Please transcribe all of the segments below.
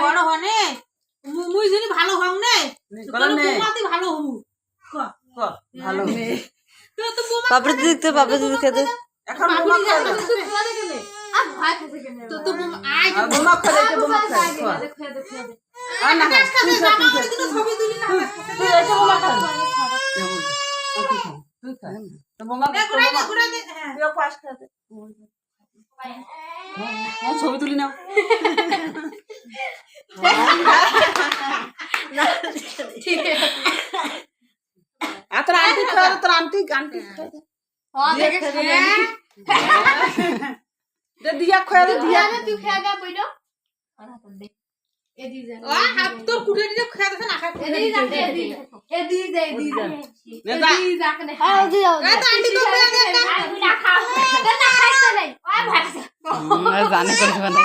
বড় হনে মুই যদি ভালো হও নে বৌমাতে ভালো হবু ভালো নে তো বৌমা পাপড়ি দেখতে পাপড়ি খেতে এখন বোমা খায় না তো বৌমা আই আর বোমা খায় এটা বোমা খায় আর না কাজ কাজ জামা ওই দিন ছবি তুলি না তুই এটা বোমা খায় তুই খা তো বোমা ঘুরাই দে হ্যাঁ তুই পাস খাতে হ্যাঁ ছবি তুলি নাও ঠিক আছে আর তোর আন্টি খায় তোর আন্টি খায় দেখে দে দিয়া খায় দে দিয়া তুই খেয়ে গা বইলো এদি যা হাত তোর কুটে দিয়ে খেয়ে দে না এদি যা এদি যা কেন দি দাও এ তো আন্টি তো খেয়ে দে না খাও না খাইতে নাই ওই ভাত জানি করতে পারে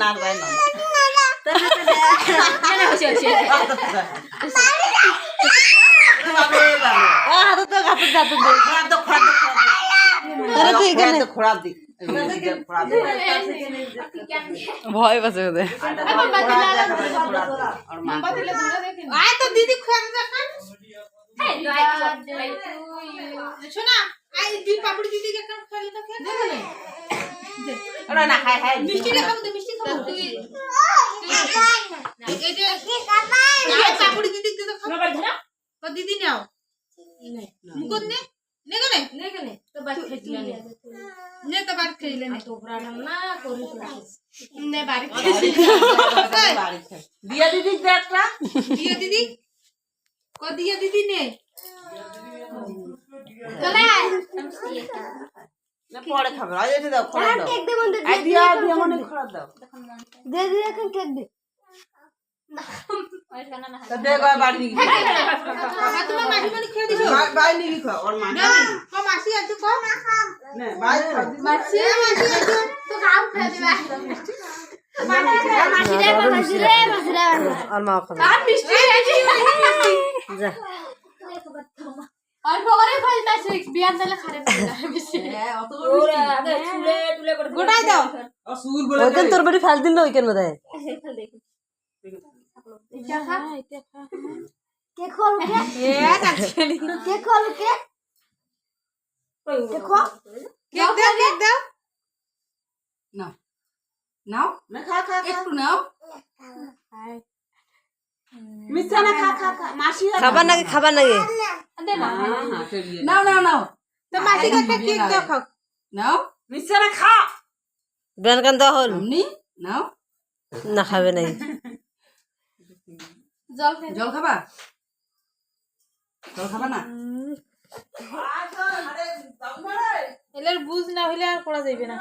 না যায় না না হচ্ছে হাতে তো গাতে গাতে দে আরে তুই এখানে খোড়া দি ভয় পাচ্ছে ওদের আয় তো দিদি খেয়ে দে শোনা আই দুই পাপড়ি দিদি কে কাম খেলে তো খেয়ে দে ওরা না খায় খায় মিষ্টি খাবো তো মিষ্টি খাবো তুই এই যে পাপড়ি দিদি কে তো খাবো তো দিদি নাও মুকুট নে নে গনে তো বাদ খেইলা নে তো বাদ খেইলা নে তো প্রাণম না করি নে বাড়ি দিয়া দিদি একটা দিয়া দিদি কো দিয়া দিদি নে চলে না পরে খাবে আজ এটা দাও খোড়া দাও কেক দে মনে আই দিয়া দিয়া মনে খোড়া দাও দে দে এখন কেক দে তো দে গয় বাড়ি নিয়ে তোমার মাসি মনি খেয়ে দিছো বাই নিয়ে খাও ওর মা না কো মাসি আছে কো না বাই খাও মাসি আছে তো খাও খেয়ে দিবা আর মা খাবে আর মিষ্টি আছে যা আর পরে ফলতাছে বিয়ান দিলে খারাপ না মিষ্টি অত ওরে আগে চুলে টুলে করে গোটাই দাও সুর বলে ওইখান তোর বাড়ি ফেল দিন না ওইখান মধ্যে এটা খা এটা খা কে খোল কে এ নাচলি কে খোল কে দেখো কেক দাও নাও নাও না খা খা একটু নাও মিষ্টি না খা খা খা মাসি খাবার নাকি দে না নাও নাও নাও তো মাসি একটা কেক দাও খাও নাও মিষ্টি না খা বেন কান দাও হল এমনি নাও না খাবে নাই জল খাবা না এলার বুঝ না হইলে আর করা যাইবে না